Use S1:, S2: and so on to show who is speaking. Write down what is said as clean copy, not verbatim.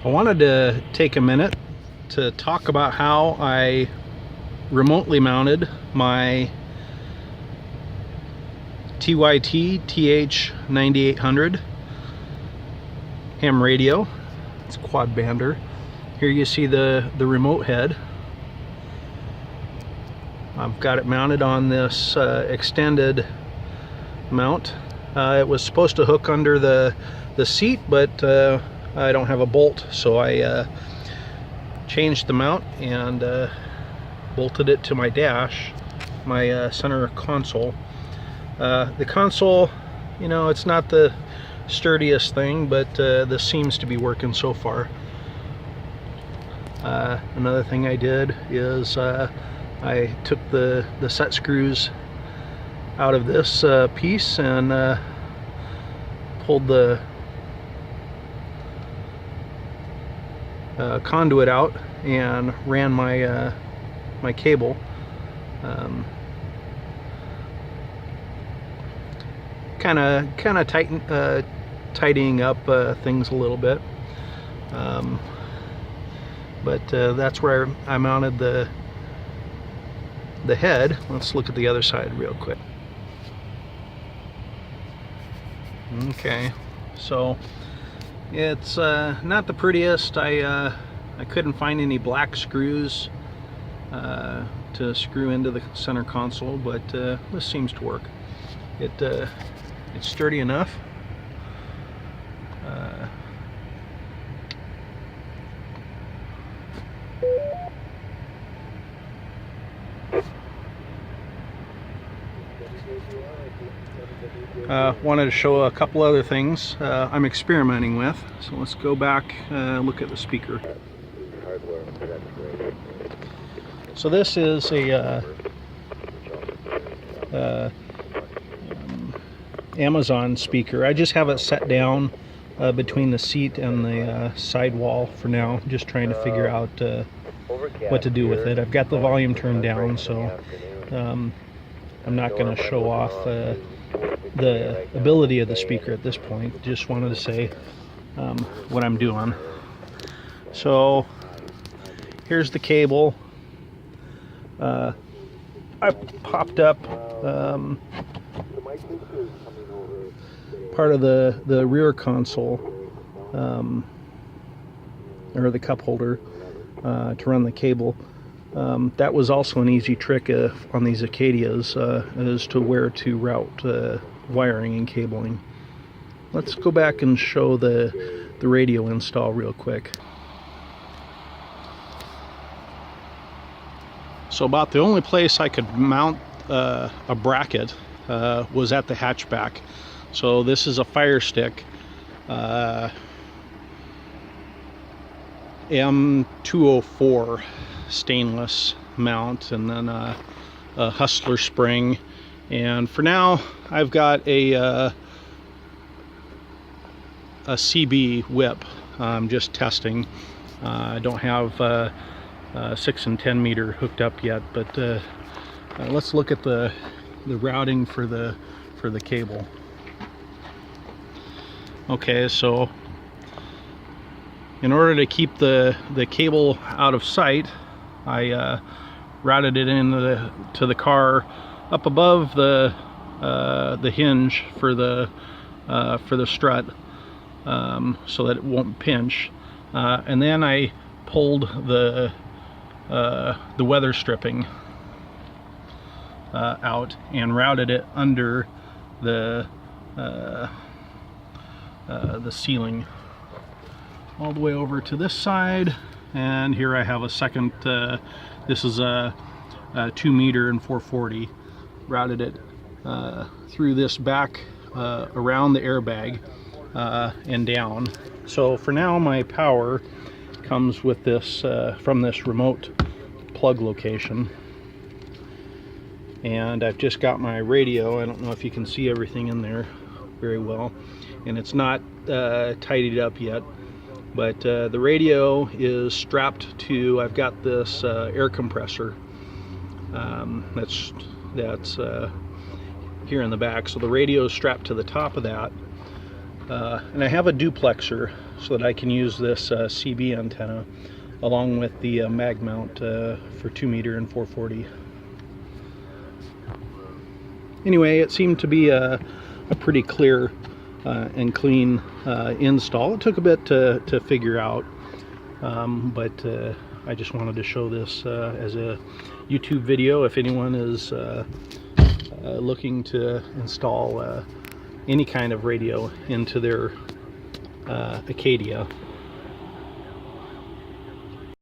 S1: I wanted to take a minute to talk about how I remotely mounted my TYT TH-9800 ham radio. It's a quad bander. Here you see the remote head. I've got it mounted on this extended mount. It was supposed to hook under the seat, but I don't have a bolt, so I changed the mount and bolted it to my dash, my center console. The console, you know, it's not the sturdiest thing, but this seems to be working so far. Another thing I did is I took the set screws out of this piece and pulled the conduit out and ran my my cable. Kind of tidying up things a little bit, but that's where I mounted the head. Let's look at the other side real quick. Okay, so it's not the prettiest. I couldn't find any black screws to screw into the center console, but this seems to work. It's sturdy enough. Wanted to show a couple other things I'm experimenting with. So let's go back and look at the speaker. So this is a Amazon speaker. I just have it set down between the seat and the sidewall for now. Just trying to figure out what to do with it. I've got the volume turned down, so I'm not going to show off the ability of the speaker at this point. Just wanted to say what I'm doing. So here's the cable. I popped up part of the rear console, or the cup holder, to run the cable. That was also an easy trick on these Acadias, as to where to route wiring and cabling. Let's go back and show the radio install real quick. So about the only place I could mount a bracket was at the hatchback. So this is a Fire Stick M204 stainless mount, and then a Hustler spring. And for now I've got a CB whip. I'm just testing. I don't have 6 and 10 meter hooked up yet, but let's look at the routing for the cable. Okay, so in order to keep the cable out of sight, I routed it to the car up above the hinge for the strut, so that it won't pinch, and then I pulled the weather stripping out and routed it under the ceiling all the way over to this side. And here I have a second, this is a 2 meter and 440, routed it through this back around the airbag and down. So for now my power comes with this from this remote plug location, and I've just got my radio. I don't know if you can see everything in there very well, and it's not tidied up yet, but the radio is strapped to, I've got this air compressor that's here in the back. So the radio is strapped to the top of that, And I have a duplexer so that I can use this CB antenna along with the mag mount for 2 meter and 440. Anyway, it seemed to be a pretty clear and clean install. It took a bit to figure out, but I just wanted to show this as a YouTube video if anyone is looking to install any kind of radio into their Acadia.